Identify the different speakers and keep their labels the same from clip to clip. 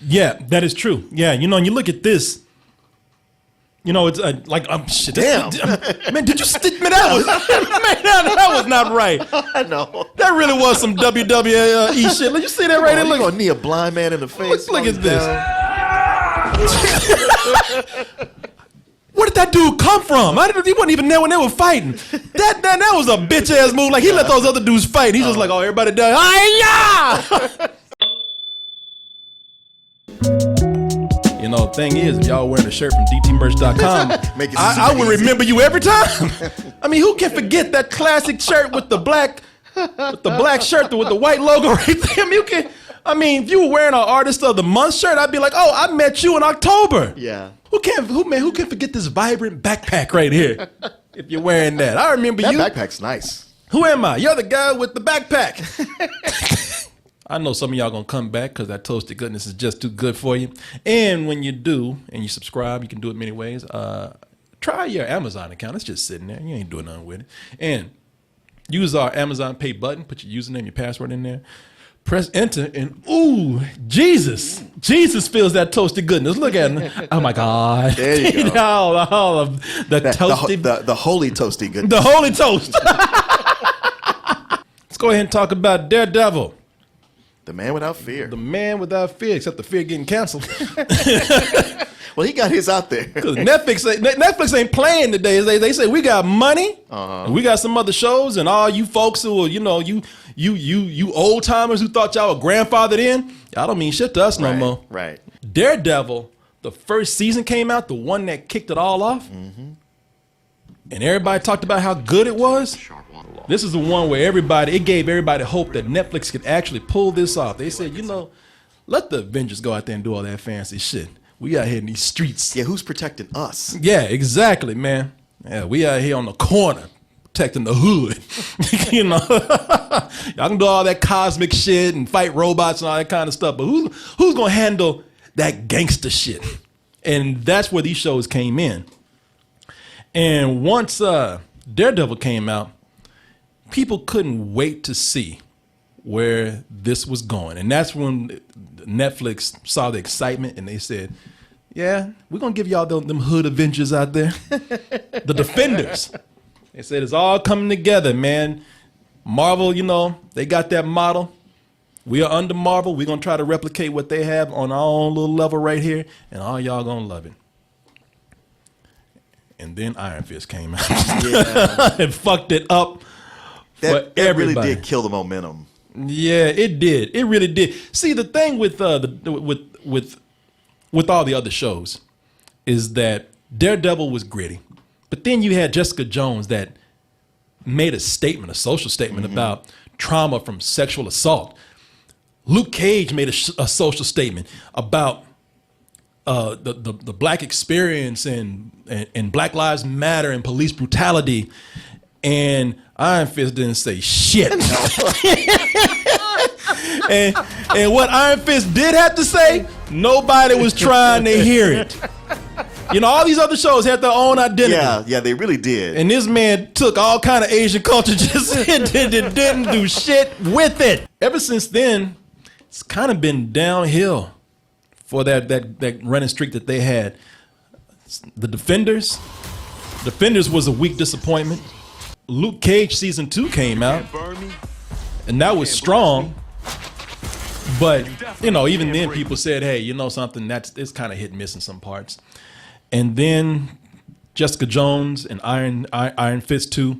Speaker 1: Yeah, that is true. Yeah, you know, and you look at this. You know, it's like shit.
Speaker 2: Damn,
Speaker 1: man, did you man? That was that was not right.
Speaker 2: I know.
Speaker 1: That really was some WWE shit. Let you see that right there.
Speaker 2: Look,
Speaker 1: Look,
Speaker 2: gonna knee a blind man in the face.
Speaker 1: look at this. Where did that dude come from? He wasn't even there when they were fighting. That was a bitch ass move. Like he let those other dudes fight. He's just like, oh, everybody does. Yeah. You know, the thing is, if y'all wearing a shirt from dtmerch.com, I would remember you every time. I mean, who can forget that classic shirt with the black shirt with the white logo right there? I mean, if you were wearing an Artist of the Month shirt, I'd be like, oh, I met you in October.
Speaker 2: Yeah.
Speaker 1: Who can forget this vibrant backpack right here? If you're wearing that, I remember you.
Speaker 2: That backpack's nice.
Speaker 1: Who am I? You're the guy with the backpack. I know some of y'all gonna come back because that toasted goodness is just too good for you. And when you do, and you subscribe, you can do it many ways. Try your Amazon account. It's just sitting there. You ain't doing nothing with it. And use our Amazon Pay button. Put your username, your password in there. Press enter, and ooh, Jesus feels that toasted goodness. Look at him. Oh my God.
Speaker 2: There you go.
Speaker 1: all of the toasted.
Speaker 2: The holy toasty goodness.
Speaker 1: The holy toast. Let's go ahead and talk about Daredevil.
Speaker 2: The man without fear.
Speaker 1: The man without fear, except the fear getting canceled.
Speaker 2: Well, he got his out there.
Speaker 1: Because Netflix ain't playing today. They say we got money, we got some other shows, and all you folks who are, you old timers who thought y'all were grandfathered in, y'all don't mean shit to us no more.
Speaker 2: Right.
Speaker 1: Daredevil, the first season came out, the one that kicked it all off, and everybody talked about how good it was. This is the one where it gave everybody hope that Netflix could actually pull this off. They said, let the Avengers go out there and do all that fancy shit. We out here in these streets.
Speaker 2: Yeah, who's protecting us?
Speaker 1: Yeah, exactly, man. Yeah, we out here on the corner protecting the hood. Y'all can do all that cosmic shit and fight robots and all that kind of stuff, but who's gonna handle that gangster shit? And that's where these shows came in. And once Daredevil came out, people couldn't wait to see where this was going. And that's when Netflix saw the excitement and they said, yeah, we're going to give y'all them hood Avengers out there. The Defenders. They said it's all coming together, man. Marvel, they got that model. We are under Marvel. We're going to try to replicate what they have on our own little level right here. And all y'all going to love it. And then Iron Fist came out and fucked it up.
Speaker 2: That really did kill the momentum.
Speaker 1: Yeah, it did. It really did. See, the thing with all the other shows is that Daredevil was gritty, but then you had Jessica Jones that made a social statement about trauma from sexual assault. Luke Cage made a social statement about the black experience and Black Lives Matter and police brutality. And Iron Fist didn't say shit. and what Iron Fist did have to say, nobody was trying to hear it. All these other shows had their own identity.
Speaker 2: Yeah, they really did.
Speaker 1: And this man took all kind of Asian culture, just didn't do shit with it. Ever since then, it's kind of been downhill for that running streak that they had. The Defenders was a weak disappointment. Luke Cage season 2 came out, and that was strong. But even then, people said, "Hey, something it's kind of hit and miss in some parts." And then Jessica Jones and Iron Fist 2,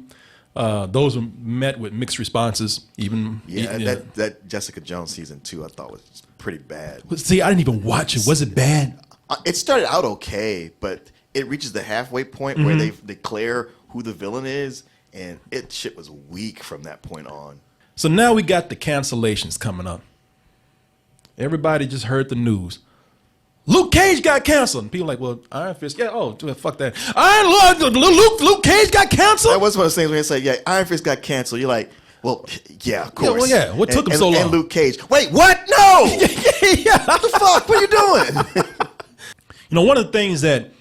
Speaker 1: those were met with mixed responses.
Speaker 2: That Jessica Jones season 2, I thought was pretty bad.
Speaker 1: See, I didn't even watch it. Was it bad?
Speaker 2: It started out okay, but it reaches the halfway point where they declare who the villain is. And shit was weak from that point on.
Speaker 1: So now we got the cancellations coming up. Everybody just heard the news. Luke Cage got canceled. And people are like, well, Iron Fist, fuck that. Luke Cage got canceled?
Speaker 2: That was one of those things when they say, yeah, Iron Fist got canceled. You're like, well, yeah, of course.
Speaker 1: What took him so long?
Speaker 2: And Luke Cage. Wait, what? No! What the fuck? What are you doing?
Speaker 1: One of the things that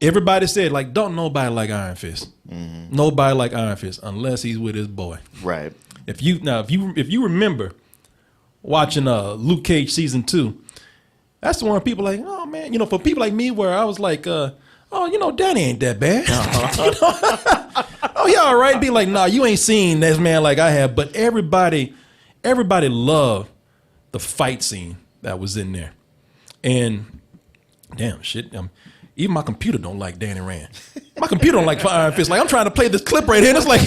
Speaker 1: everybody said, like, don't nobody like Iron Fist. Nobody like Iron Fist unless he's with his boy.
Speaker 2: Right.
Speaker 1: If you remember watching Luke Cage season 2, That's the one people like, oh man, for people like me where I was like, Danny ain't that bad. Oh, yeah, all right. Be like, nah, you ain't seen this man like I have. But everybody loved the fight scene that was in there. And damn shit, even my computer don't like Danny Rand. My computer don't like Iron Fist. Like, I'm trying to play this clip right here, and it's like,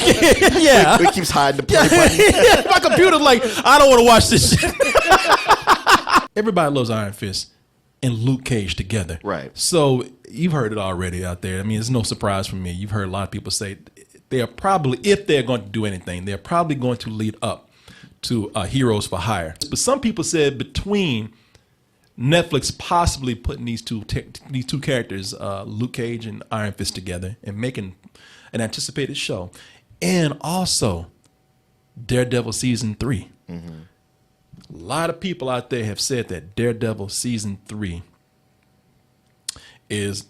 Speaker 1: yeah.
Speaker 2: It keeps hiding the play button.
Speaker 1: My computer's like, I don't want to watch this shit. Everybody loves Iron Fist and Luke Cage together.
Speaker 2: Right.
Speaker 1: So you've heard it already out there. I mean, it's no surprise for me. You've heard a lot of people say they're probably, if they're going to do anything, they're probably going to lead up to Heroes for Hire. But some people said between Netflix possibly putting these two characters, Luke Cage and Iron Fist, together and making an anticipated show, and also Daredevil season 3. Mm-hmm. A lot of people out there have said that Daredevil season 3 is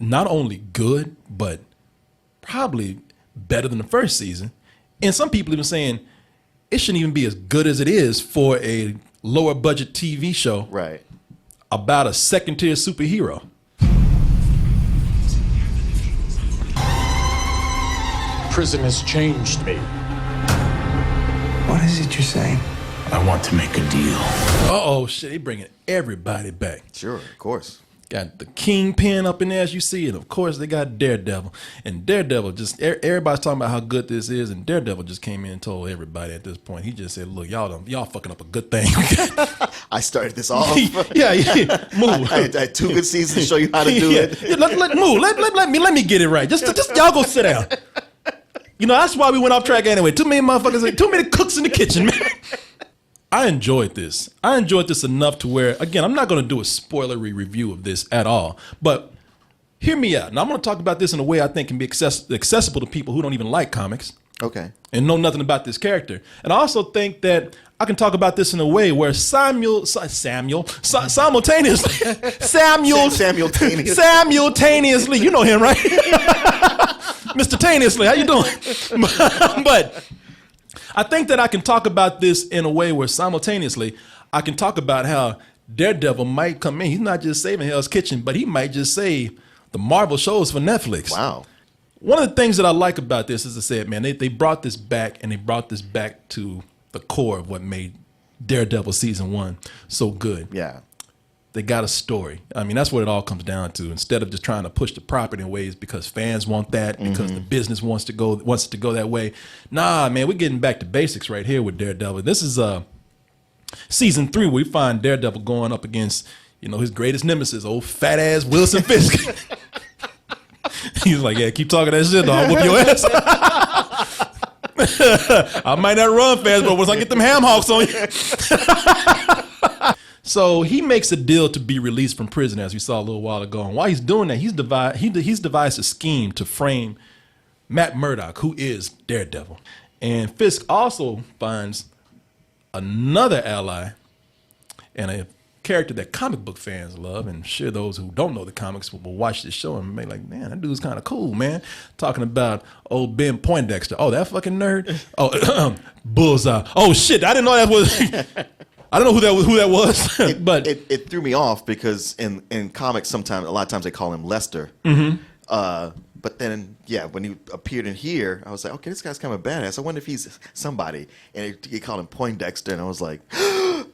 Speaker 1: not only good, but probably better than the first season. And some people even saying it shouldn't even be as good as it is for a lower budget TV show,
Speaker 2: right,
Speaker 1: about a second tier superhero.
Speaker 3: Prison has changed me.
Speaker 4: What is it you're saying?
Speaker 3: I want to make a deal.
Speaker 1: Oh shit, they bringing everybody back.
Speaker 2: Sure, of course.
Speaker 1: Got the Kingpin up in there, as you see, and of course they got Daredevil. And Daredevil just, everybody's talking about how good this is, and Daredevil just came in and told everybody at this point. He just said, "Look, y'all fucking up a good thing."
Speaker 2: I started this off.
Speaker 1: yeah, move.
Speaker 2: I had 2 good seasons to show you how to do it.
Speaker 1: Yeah, let me get it right. Just y'all go sit down. That's why we went off track anyway. Too many motherfuckers, too many cooks in the kitchen, man. I enjoyed this. I enjoyed this enough to where, again, I'm not going to do a spoilery review of this at all, but hear me out. Now, I'm going to talk about this in a way I think can be accessible to people who don't even like comics.
Speaker 2: Okay.
Speaker 1: And know nothing about this character. And I also think that I can talk about this in a way where simultaneously, you know him, right? Mr. Taneously, how you doing? But I think that I can talk about this in a way where simultaneously I can talk about how Daredevil might come in. He's not just saving Hell's Kitchen, but he might just save the Marvel shows for Netflix.
Speaker 2: Wow.
Speaker 1: One of the things that I like about this, as I said, man, they brought this back, and they brought this back to the core of what made Daredevil season 1 so good.
Speaker 2: Yeah.
Speaker 1: They got a story. I mean, that's what it all comes down to. Instead of just trying to push the property in ways because fans want that, because the business wants it to go that way. Nah, man, we're getting back to basics right here with Daredevil. This is season 3 where we find Daredevil going up against, his greatest nemesis, old fat ass Wilson Fisk. He's like, yeah, keep talking that shit, dog. I'll whoop your ass. I might not run fast, but once I get them ham hocks on you. So he makes a deal to be released from prison, as we saw a little while ago. And while he's doing that, he's devised a scheme to frame Matt Murdock, who is Daredevil. And Fisk also finds another ally and a character that comic book fans love, and sure those who don't know the comics will watch this show and be like, man, that dude's kind of cool, man. Talking about old Ben Poindexter. Oh, that fucking nerd. Oh, Bullseye. Oh shit, I didn't know that was. I don't know who that was. But
Speaker 2: it threw me off because in comics a lot of times they call him Lester.
Speaker 1: Mm-hmm.
Speaker 2: But then, when he appeared in here, I was like, okay, this guy's kind of badass. I wonder if he's somebody. And he called him Poindexter, and I was like, oh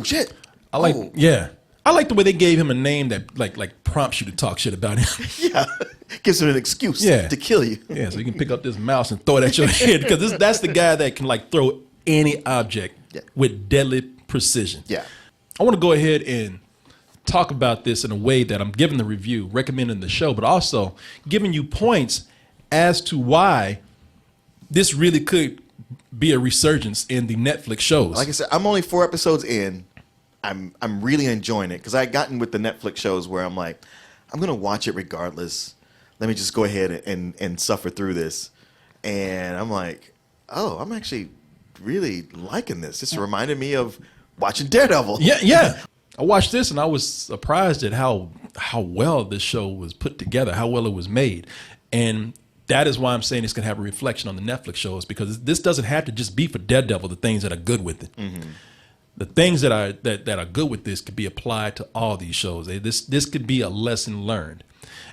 Speaker 2: shit.
Speaker 1: I like the way they gave him a name that like prompts you to talk shit about him.
Speaker 2: Yeah, gives him an excuse to kill you.
Speaker 1: Yeah, so you can pick up this mouse and throw it at your head, because that's the guy that can throw any object with deadly precision.
Speaker 2: Yeah.
Speaker 1: I want to go ahead and talk about this in a way that I'm giving the review, recommending the show, but also giving you points as to why this really could be a resurgence in the Netflix shows.
Speaker 2: Like I said, I'm only 4 episodes in. I'm really enjoying it because I gotten with the Netflix shows where I'm like, I'm gonna watch it regardless. Let me just go ahead and suffer through this. And I'm like, oh, I'm actually really liking this. This reminded me of watching Daredevil.
Speaker 1: Yeah. I watched this and I was surprised at how well this show was put together, how well it was made. And that is why I'm saying it's going to have a reflection on the Netflix shows, because this doesn't have to just be for Daredevil, the things that are good with it. Mm-hmm. the things that are good with this could be applied to all these shows. This could be a lesson learned.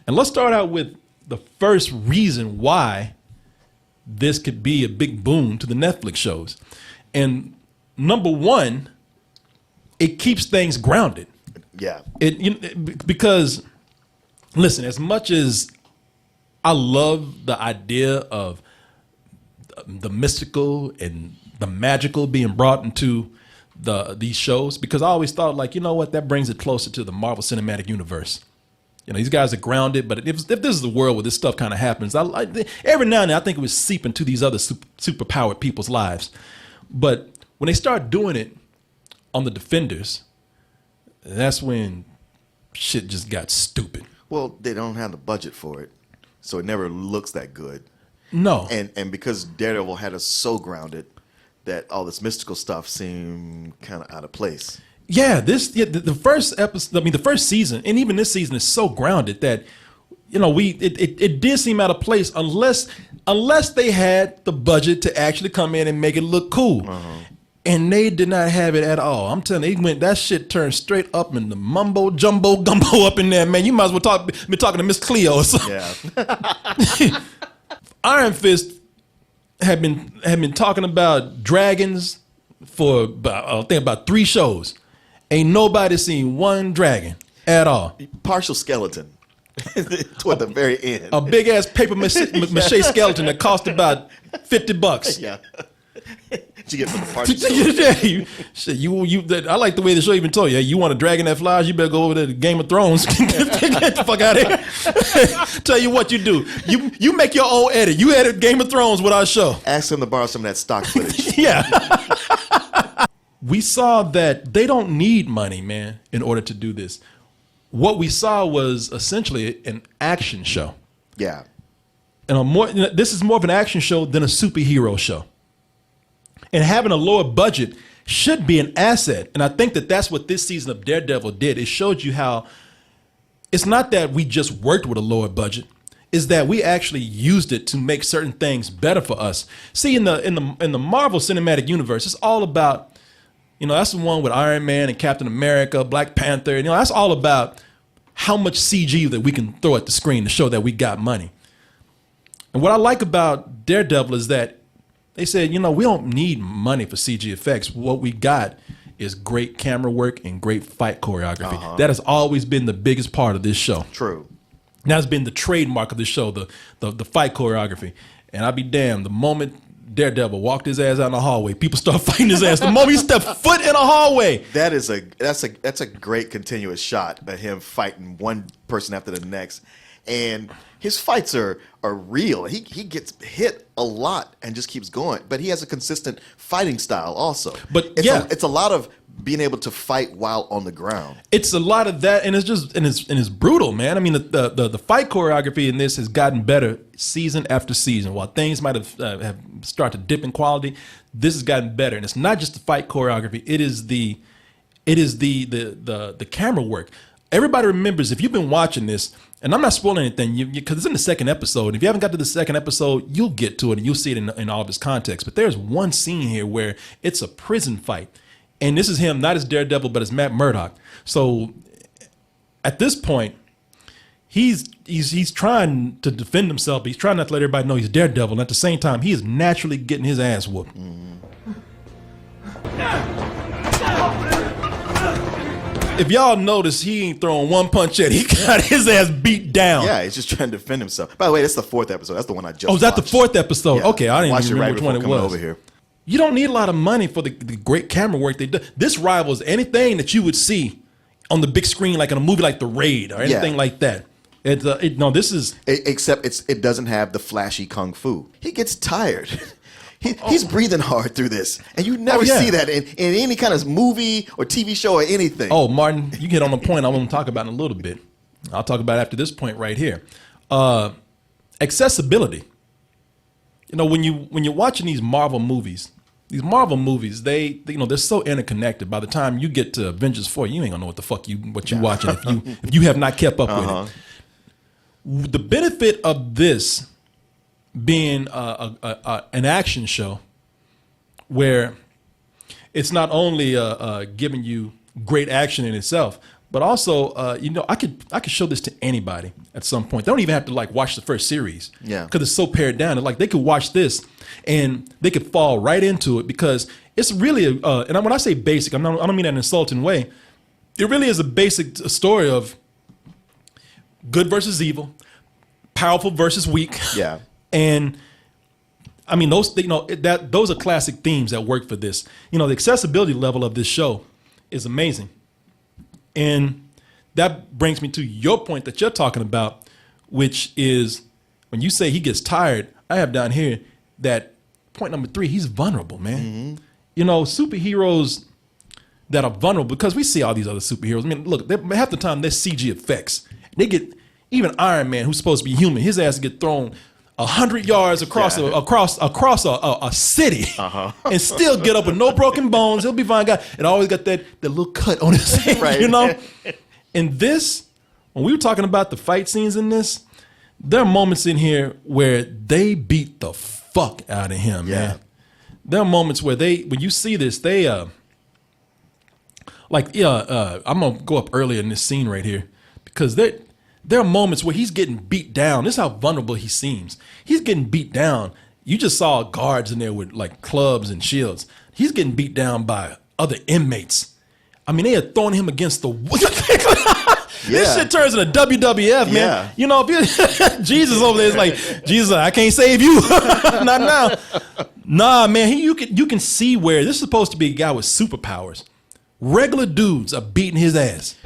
Speaker 1: And let's start out with the first reason why this could be a big boon to the Netflix shows. And number one, it keeps things grounded.
Speaker 2: Yeah.
Speaker 1: Because listen, as much as I love the idea of the mystical and the magical being brought into these shows, because I always thought, like, you know what, that brings it closer to the Marvel Cinematic Universe. You know, these guys are grounded, but if this is the world where this stuff kind of happens, every now and then I think it was seep into these other superpowered people's lives. But when they start doing it on the Defenders, that's when shit just got stupid.
Speaker 2: Well, they don't have the budget for it, so it never looks that good.
Speaker 1: No.
Speaker 2: And because Daredevil had us so grounded that all this mystical stuff seemed kind of out of place.
Speaker 1: Yeah, the first episode, I mean, the first season, and even this season is so grounded that, you know, it did seem out of place unless they had the budget to actually come in and make it look cool. And they did not have it at all. I'm telling you, that shit turned straight up in the mumbo jumbo gumbo up in there, man. You might as well be talking to Miss Cleo or something.
Speaker 2: Yeah.
Speaker 1: Iron Fist had been talking about dragons for about 3 shows. Ain't nobody seen one dragon at all.
Speaker 2: Partial skeleton toward the very end.
Speaker 1: A big ass paper mache skeleton that cost about $50.
Speaker 2: Yeah. Did you get from the partial skeleton?
Speaker 1: I like the way the show even told you. Hey, you want a dragon that flies? You better go over to Game of Thrones. Get the fuck out of here. Tell you what you do. You make your own edit. You edit Game of Thrones with our show.
Speaker 2: Ask them to borrow some of that stock footage.
Speaker 1: Yeah. We saw that they don't need money, man, in order to do this. What we saw was essentially an action show.
Speaker 2: Yeah.
Speaker 1: And this is more of an action show than a superhero show. And having a lower budget should be an asset. And I think that that's what this season of Daredevil did. It showed you how it's not that we just worked with a lower budget. Is that we actually used it to make certain things better for us. See, in the Marvel Cinematic Universe, it's all about, you know, that's the one with Iron Man and Captain America, Black Panther. You know, that's all about how much CG that we can throw at the screen to show that we got money. And what I like about Daredevil is that they said, you know, we don't need money for CG effects. What we got is great camera work and great fight choreography. That has always been the biggest part of this show.
Speaker 2: True.
Speaker 1: That's been the trademark of the show, the fight choreography. And I'll be damned, the moment Daredevil walked his ass out in the hallway, people start fighting his ass. The moment he stepped foot in a hallway.
Speaker 2: That's a great continuous shot of him fighting one person after the next. And his fights are real. He gets hit a lot and just keeps going. But he has a consistent fighting style also.
Speaker 1: But
Speaker 2: it's a lot of being able to fight while on the ground.
Speaker 1: It's a lot of that, and it's brutal, man. I mean, the fight choreography in this has gotten better season after season. While things might have started to dip in quality, this has gotten better. And it's not just the fight choreography; it is the camera work. Everybody remembers, if you've been watching this, and I'm not spoiling anything because it's in the second episode. If you haven't got to the second episode, you'll get to it and you'll see it in all of its context. But there's one scene here where it's a prison fight. And this is him, not as Daredevil, but as Matt Murdock. So at this point, he's trying to defend himself, but he's trying not to let everybody know he's Daredevil. And at the same time, he is naturally getting his ass whooped. If y'all notice, he ain't throwing one punch yet. He got his ass beat down.
Speaker 2: Yeah, he's just trying to defend himself. By the way, that's the 4th episode. That's the one I just watched.
Speaker 1: Oh, is that the 4th episode?
Speaker 2: Yeah.
Speaker 1: Okay, I didn't
Speaker 2: Watched
Speaker 1: even remember which one it was.
Speaker 2: over here.
Speaker 1: You don't need a lot of money for the great camera work they do. This rivals anything that you would see on the big screen, like in a movie like The Raid or anything like that.
Speaker 2: Except it doesn't have the flashy kung fu. He gets tired. He's breathing hard through this, and you never see that in any kind of movie or TV show or anything.
Speaker 1: Oh, Martin, you get on the point I want to talk about in a little bit. I'll talk about it after this point right here. Accessibility. You know, when you're watching these Marvel movies, they're so interconnected. By the time you get to Avengers 4, you ain't gonna know what the fuck you're watching if you have not kept up with it. The benefit of this being an action show where it's not only giving you great action in itself, but also I could show this to anybody at some point. They don't even have to like watch the first series, because it's so pared down. Like they could watch this and they could fall right into it, because it's really and when I say basic, I don't mean that in an insulting way. It really is a basic story of good versus evil, powerful versus weak.
Speaker 2: Yeah.
Speaker 1: And I mean, those those are classic themes that work for this. The accessibility level of this show is amazing. And that brings me to your point that you're talking about, which is when you say he gets tired, I have down here that point number 3, he's vulnerable, man. Superheroes that are vulnerable, because we see all these other superheroes. I mean, look, half the time they're CG effects. They get, even Iron Man, who's supposed to be human, his ass get thrown 100 yards across a city, and still get up with no broken bones. He'll be fine guy, and always got that little cut on his head,
Speaker 2: right.
Speaker 1: And this, when we were talking about the fight scenes in this, there are moments in here where they beat the fuck out of him, man. There are moments where when you see this, they I'm gonna go up earlier in this scene right here, because there are moments where he's getting beat down. This is how vulnerable he seems. He's getting beat down. You just saw guards in there with like clubs and shields. He's getting beat down by other inmates. I mean, they are throwing him against the wall. This shit turns into WWF, man. If Jesus over there is like, Jesus, I can't save you. Not now. Nah, man, you can see where this is supposed to be a guy with superpowers. Regular dudes are beating his ass.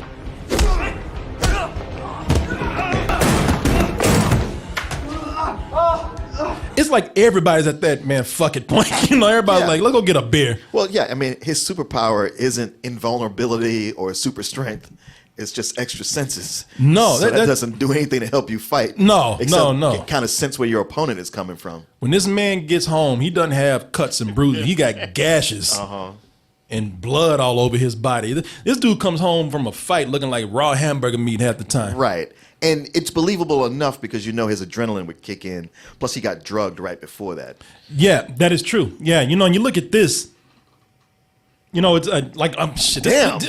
Speaker 1: It's like everybody's at that, man, fuck it point. Everybody's like, let's go get a beer.
Speaker 2: Well, yeah, I mean, his superpower isn't invulnerability or super strength. It's just extra senses.
Speaker 1: No.
Speaker 2: So that doesn't do anything to help you fight.
Speaker 1: No.
Speaker 2: Kind of sense where your opponent is coming from.
Speaker 1: When this man gets home, he doesn't have cuts and bruises. He got gashes and blood all over his body. This dude comes home from a fight looking like raw hamburger meat half the time.
Speaker 2: Right. And it's believable enough because his adrenaline would kick in. Plus, he got drugged right before that.
Speaker 1: Yeah, that is true. Yeah, and you look at this, it's like, shit.
Speaker 2: Damn.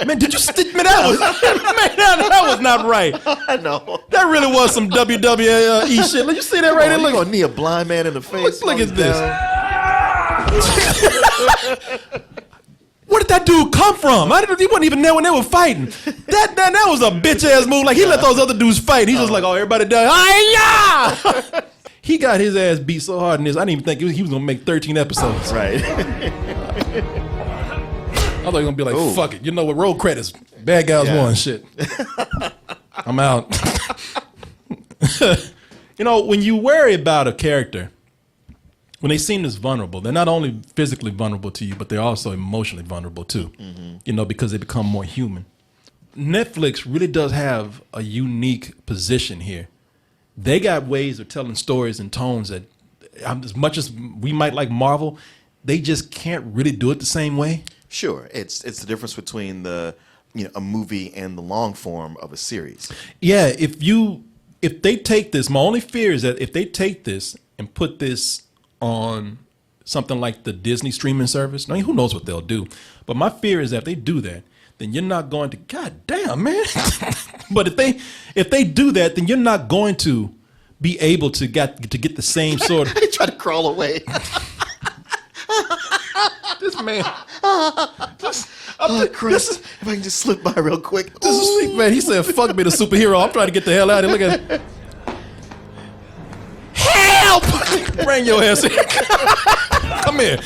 Speaker 1: Man, did you stick me? That was not right.
Speaker 2: I know.
Speaker 1: That really was some WWE shit. Let you see that right there?
Speaker 2: Look, knee a blind man in the face.
Speaker 1: Look at this. Where did that dude come from? He wasn't even there when they were fighting. That was a bitch ass move. Like, he let those other dudes fight. He's just like, oh, everybody die. Yeah. He got his ass beat so hard in this. I didn't even think he was gonna make 13 episodes.
Speaker 2: Right.
Speaker 1: I thought he was gonna be like, fuck it. With roll credits, bad guys won. Shit. I'm out. When you worry about a character, when they seem this vulnerable, they're not only physically vulnerable to you, but they're also emotionally vulnerable too, because they become more human. Netflix really does have a unique position here. They got ways of telling stories and tones that, as much as we might like Marvel, they just can't really do it the same way.
Speaker 2: Sure. It's the difference between a movie and the long form of a series. Yeah,
Speaker 1: if they take this, my only fear is that if they take this and put this on something like the Disney streaming service, I mean, who knows what they'll do. But my fear is that if they do that, then you're not going to, God damn, man. But if they do that, then you're not going to be able to get the same sort of.
Speaker 2: They try to crawl away.
Speaker 1: This man.
Speaker 2: Chris, if I can just slip by real quick.
Speaker 1: This is sweet, man. He said, "Fuck me, the superhero. I'm trying to get the hell out of here." Look at it. Help! Bring your ass here. Come here.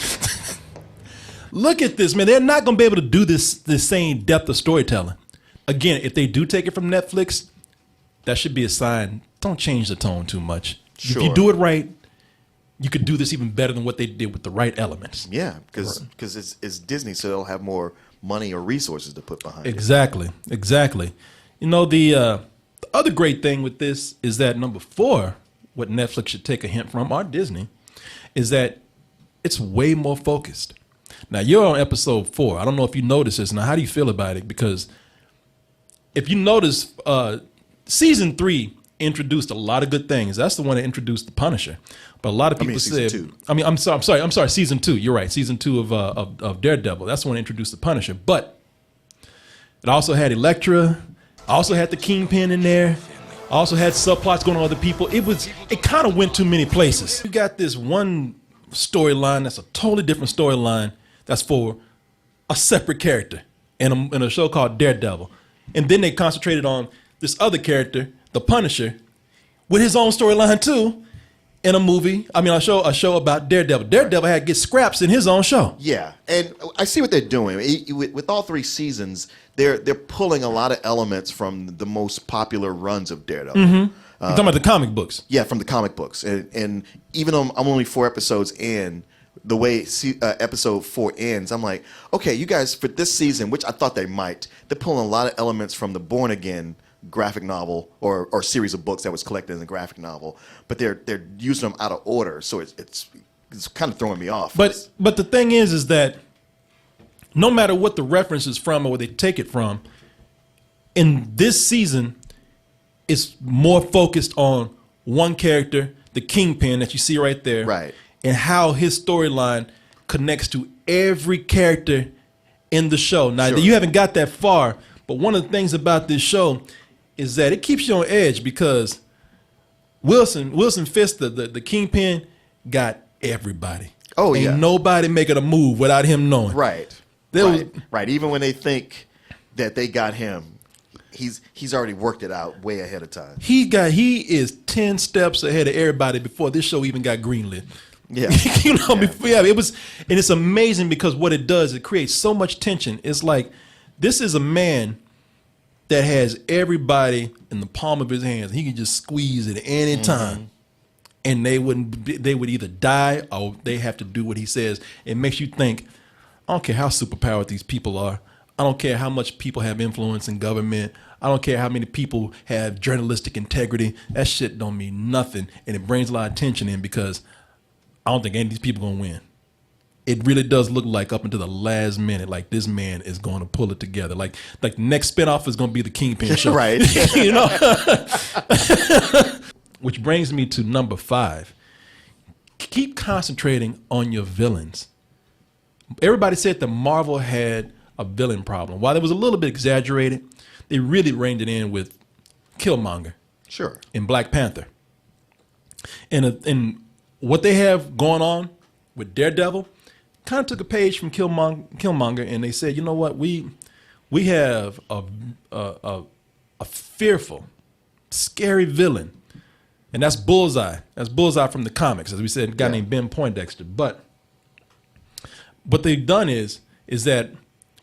Speaker 1: Look at this, man. They're not going to be able to do this same depth of storytelling. Again, if they do take it from Netflix, that should be a sign. Don't change the tone too much. Sure. If you do it right, you could do this even better than what they did with the right elements.
Speaker 2: Yeah, because it's Disney, so they'll have more money or resources to put behind it.
Speaker 1: Exactly. The other great thing with this is that number 4, what Netflix should take a hint from, or Disney, is that it's way more focused. Now, you're on episode 4. I don't know if you noticed this. Now, how do you feel about it? Because if you notice, season 3 introduced a lot of good things. That's the one that introduced the Punisher. But a lot of people
Speaker 2: season
Speaker 1: said,
Speaker 2: 2.
Speaker 1: I'm sorry, season 2. You're right, season 2 of Daredevil. That's the one that introduced the Punisher. But it also had Elektra, also had the Kingpin in there, also had subplots going on with other people. It kind of went too many places. You got this one storyline that's a totally different storyline that's for a separate character in a show called Daredevil. And then they concentrated on this other character, the Punisher, with his own storyline too, in a show about Daredevil. Daredevil had to get scraps in his own show.
Speaker 2: Yeah, and I see what they're doing. With all 3 seasons, they're pulling a lot of elements from the most popular runs of Daredevil.
Speaker 1: You're talking about the comic books.
Speaker 2: Yeah, from the comic books. And even though I'm only 4 episodes in, the way episode 4 ends, I'm like, okay, you guys, for this season, which I thought they might, they're pulling a lot of elements from the Born Again graphic novel or series of books that was collected in the graphic novel, but they're using them out of order, so it's kind of throwing me off.
Speaker 1: But the thing is that no matter what the reference is from or where they take it from, in this season, it's more focused on one character, the Kingpin that you see right there,
Speaker 2: right,
Speaker 1: and how his storyline connects to every character in the show. Now,
Speaker 2: Sure.
Speaker 1: you haven't got that far, but one of the things about this show is that it keeps you on edge because Wilson Fisk, the Kingpin, got everybody.
Speaker 2: Oh,
Speaker 1: Ain't
Speaker 2: yeah.
Speaker 1: nobody making a move without him knowing.
Speaker 2: Right. Right. Even when they think that they got him, he's already worked it out way ahead of time.
Speaker 1: He is 10 steps ahead of everybody before this show even got greenlit.
Speaker 2: Yeah.
Speaker 1: It was, and it's amazing because what it does, it creates so much tension. It's like, this is a man that has everybody in the palm of his hands. He can just squeeze it at any time, and they would either die or they have to do what he says. It makes you think, I don't care how superpowered these people are. I don't care how much people have influence in government. I don't care how many people have journalistic integrity. That shit don't mean nothing, and it brings a lot of tension in because I don't think any of these people gonna win. It really does look like up until the last minute, like this man is going to pull it together. Like the next spinoff is going to be the Kingpin show.
Speaker 2: Right.
Speaker 1: You know? Which brings me to number 5. Keep concentrating on your villains. Everybody said that Marvel had a villain problem. While it was a little bit exaggerated, they really reined it in with Killmonger.
Speaker 2: Sure.
Speaker 1: In Black Panther. And what they have going on with Daredevil kind of took a page from Killmonger, and they said, you know what, we have a fearful, scary villain, and that's Bullseye. That's Bullseye from the comics, as we said, a guy named Ben Poindexter. But what they've done is that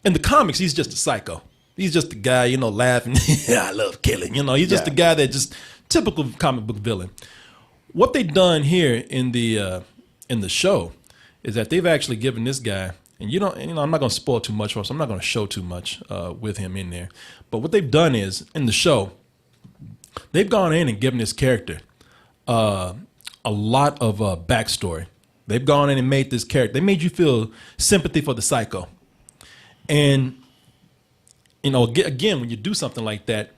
Speaker 1: in the comics, he's just a psycho. He's just a guy, laughing. I love killing. He's just a guy that just typical comic book villain. What they've done here in the show is that they've actually given this guy, and I'm not going to spoil too much for us. I'm not going to show too much with him in there. But what they've done is in the show, they've gone in and given this character a lot of backstory. They've gone in and made this character. They made you feel sympathy for the psycho. And again, when you do something like that,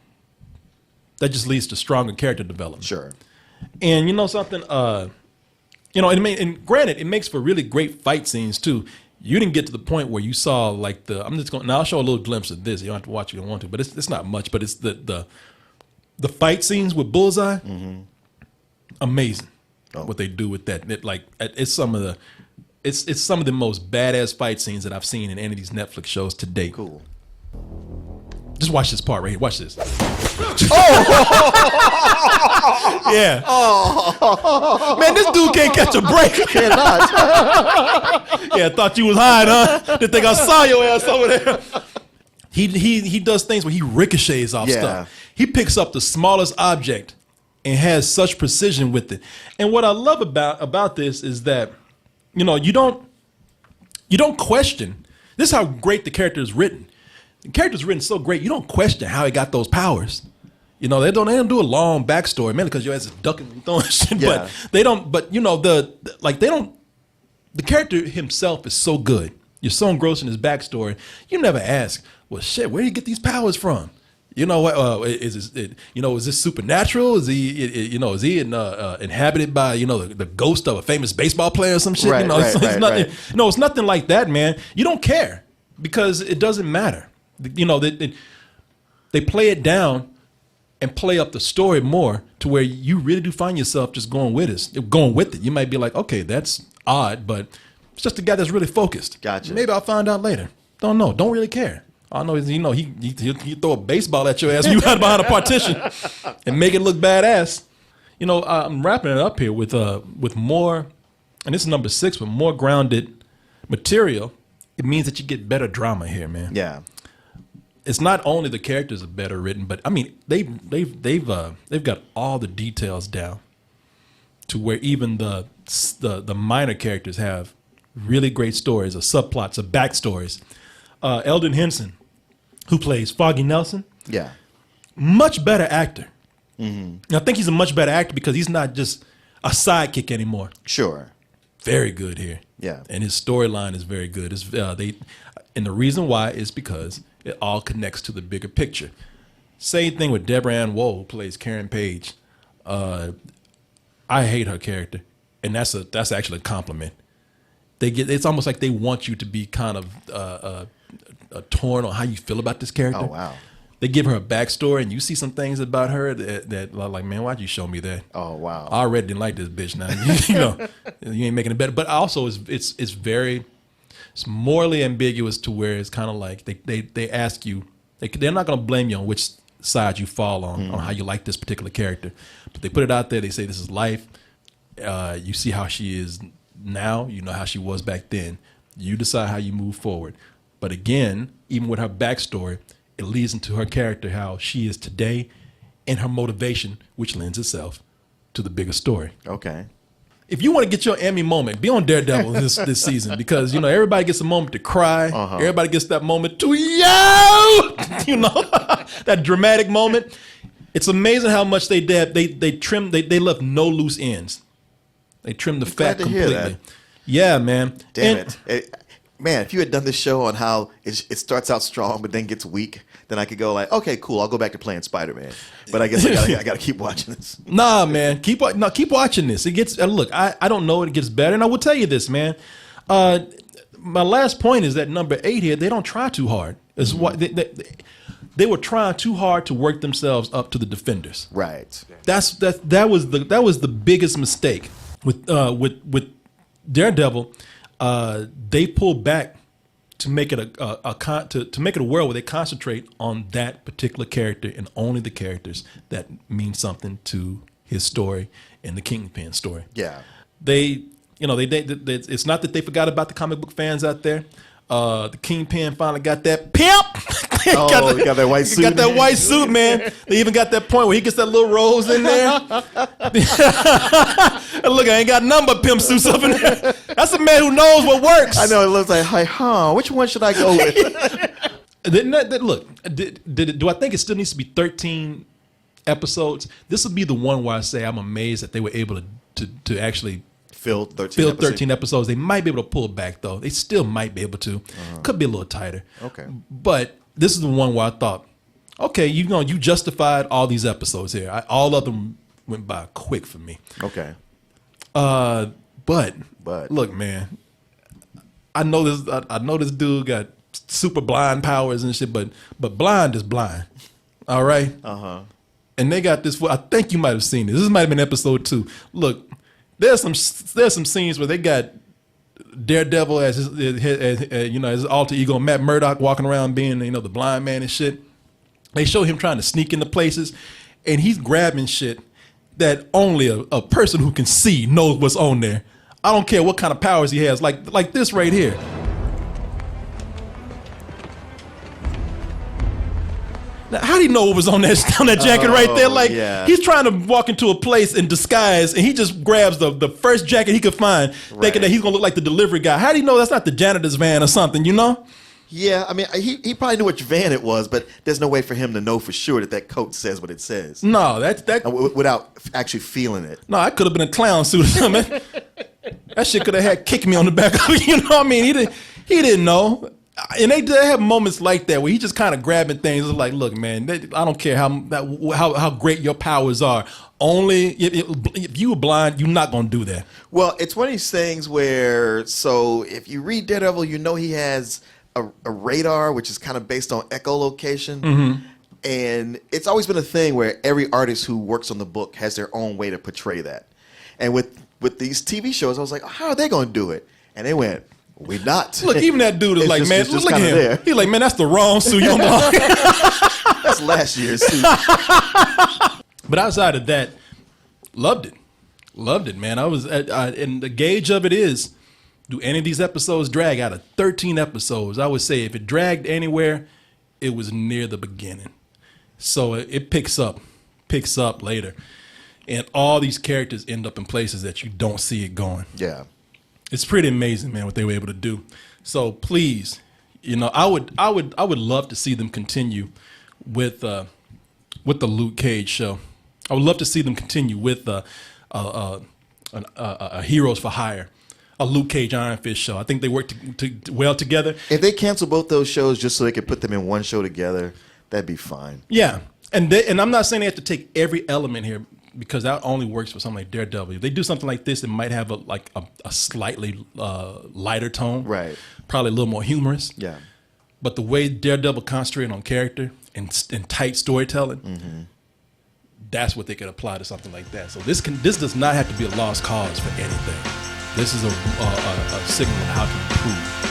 Speaker 1: that just leads to stronger character development.
Speaker 2: Sure.
Speaker 1: And something. And granted, it makes for really great fight scenes too. You didn't get to the point where you saw like I'll show a little glimpse of this. You don't have to watch if you don't want to, but it's not much. But it's the fight scenes with Bullseye, amazing. What they do with that, it's some of the most badass fight scenes that I've seen in any of these Netflix shows to date.
Speaker 2: Cool.
Speaker 1: Just watch this part right here. Watch this.
Speaker 2: Oh!
Speaker 1: Yeah.
Speaker 2: Oh!
Speaker 1: Man, this dude can't catch a break.
Speaker 2: Cannot.
Speaker 1: Yeah, thought you was hiding, huh? Didn't think I saw your ass over there. He does things where he ricochets off stuff. He picks up the smallest object and has such precision with it. And what I love about this is that, you don't question. This is how great the character is written. The character's written so great, you don't question how he got those powers. They don't do a long backstory, mainly because your ass is ducking and throwing shit.
Speaker 2: Yeah.
Speaker 1: But they don't. But the character himself is so good. You're so engrossed in his backstory. You never ask, well, shit, where did he get these powers from? You know what? Is this supernatural? Is he inhabited by the ghost of a famous baseball player or some shit?
Speaker 2: Right,
Speaker 1: it's
Speaker 2: right,
Speaker 1: nothing.
Speaker 2: right.
Speaker 1: No, it's nothing like that, man. You don't care because it doesn't matter. They play it down and play up the story more to where you really do find yourself just going with it. You might be like, okay, that's odd, but it's just a guy that's really focused.
Speaker 2: Gotcha.
Speaker 1: Maybe I'll find out later. Don't know. Don't really care. All I know is, he throw a baseball at your ass. You hide behind a partition and make it look badass. I'm wrapping it up here with more, and this is number 6, with more grounded material. It means that you get better drama here, man.
Speaker 2: Yeah.
Speaker 1: It's not only the characters are better written, but I mean they've got all the details down to where even the minor characters have really great stories, or subplots, or backstories. Eldon Henson, who plays Foggy Nelson,
Speaker 2: Yeah.
Speaker 1: much better actor.
Speaker 2: Mm-hmm.
Speaker 1: And I think he's a much better actor because he's not just a sidekick anymore.
Speaker 2: Sure.
Speaker 1: Very good here.
Speaker 2: Yeah.
Speaker 1: And his storyline is very good. And the reason why is because it all connects to the bigger picture. Same thing with Deborah Ann Woll, who plays Karen Page. I hate her character, and that's actually a compliment. It's almost like they want you to be kind of torn on how you feel about this character.
Speaker 2: Oh, wow.
Speaker 1: They give her a backstory, and you see some things about her that like, man, why'd you show me that?
Speaker 2: Oh, wow.
Speaker 1: I already didn't like this bitch. Now you ain't making it better. But also, it's morally ambiguous to where it's kind of like they ask you. They're not going to blame you on which side you fall on how you like this particular character, but they put it out there. They say this is life. You see how she is now. You know how she was back then. You decide how you move forward. But again, even with her backstory, it leads into her character, how she is today, and her motivation, which lends itself to the bigger story.
Speaker 2: Okay.
Speaker 1: If you want to get your Emmy moment, be on Daredevil this season, because everybody gets a moment to cry.
Speaker 2: Uh-huh.
Speaker 1: Everybody gets that moment to yell. That dramatic moment. It's amazing how much they did. They trimmed. They left no loose ends. They trimmed the fat
Speaker 2: glad to hear
Speaker 1: completely.
Speaker 2: that.
Speaker 1: Yeah, man.
Speaker 2: Damn it. Man, if you had done this show on how it starts out strong but then gets weak, then I could go like, okay, cool, I'll go back to playing Spider-Man. But I guess I got to keep watching this.
Speaker 1: Nah, man, keep watching this. It gets look. I don't know. It gets better, and I will tell you this, man. My last point is that number 8 here. They don't try too hard. It's what they were trying too hard to work themselves up to the Defenders.
Speaker 2: Right.
Speaker 1: That was the biggest mistake with Daredevil. They pulled back to make it to make it a world where they concentrate on that particular character and only the characters that mean something to his story and the Kingpin story.
Speaker 2: Yeah.
Speaker 1: It's not that they forgot about the comic book fans out there. The Kingpin finally got that pimp.
Speaker 2: He got that white suit.
Speaker 1: Got that white suit, man. They even got that point where he gets that little rose in there. And look, I ain't got none but pimp suits up in there. That's a man who knows what works.
Speaker 2: I know, it looks like, which one should I go with?
Speaker 1: Look, do I think it still needs to be 13 episodes? This would be the one where I say I'm amazed that they were able to actually
Speaker 2: Fill 13
Speaker 1: episodes. They might be able to pull it back, though. They still might be able to. Could be a little tighter.
Speaker 2: Okay.
Speaker 1: But this is the one where I thought, okay, you justified all these episodes here. All of them went by quick for me.
Speaker 2: Okay.
Speaker 1: But look, man, I know this dude got super blind powers and shit, but blind is blind. All right. And they got this. I think you might have seen this. This might have been episode 2. Look. There's some scenes where they got Daredevil as his alter ego Matt Murdock walking around being the blind man and shit. They show him trying to sneak into places, and he's grabbing shit that only a person who can see knows what's on there. I don't care what kind of powers he has, like this right here. Now, how do you know what was on that jacket right there? Like, he's trying to walk into a place in disguise, and he just grabs the first jacket he could find, thinking that he's going to look like the delivery guy. How do you know that's not the janitor's van or something,
Speaker 2: Yeah, I mean, he probably knew which van it was, but there's no way for him to know for sure that coat says what it says.
Speaker 1: No,
Speaker 2: without actually feeling it.
Speaker 1: No, I could have been a clown suit or something. That shit could have had kicked me on the back of it, what I mean? He didn't know. And they have moments like that where he just kind of grabbing things. It's like, look, man, I don't care how great your powers are. Only if you were blind, you're not gonna do that.
Speaker 2: Well, it's one of these things where, so if you read Daredevil, you know he has a radar, which is kind of based on echolocation.
Speaker 1: Mm-hmm.
Speaker 2: And it's always been a thing where every artist who works on the book has their own way to portray that. And with these TV shows, I was like, how are they going to do it? And they went, we not.
Speaker 1: Look, even that dude is like,
Speaker 2: just,
Speaker 1: man, look at him.
Speaker 2: There.
Speaker 1: He's like, man, that's the wrong suit. You don't belong.
Speaker 2: That's last year's suit.
Speaker 1: But outside of that, loved it, man. And the gauge of it is, do any of these episodes drag? Out of 13 episodes, I would say if it dragged anywhere, it was near the beginning. So it picks up later. And all these characters end up in places that you don't see it going.
Speaker 2: Yeah.
Speaker 1: It's pretty amazing, man, what they were able to do. So please, I would love to see them continue with the Luke Cage show. I would love to see them continue with a Heroes for Hire, a Luke Cage Iron Fist show. I think they work well together.
Speaker 2: If they cancel both those shows just so they could put them in one show together, that'd be fine.
Speaker 1: Yeah, and I'm not saying they have to take every element here, because that only works for something like Daredevil. If they do something like this, it might have a slightly lighter tone,
Speaker 2: right?
Speaker 1: Probably a little more humorous.
Speaker 2: Yeah.
Speaker 1: But the way Daredevil concentrated on character and tight storytelling, that's what they could apply to something like that. So this does not have to be a lost cause for anything. This is a signal of how to improve.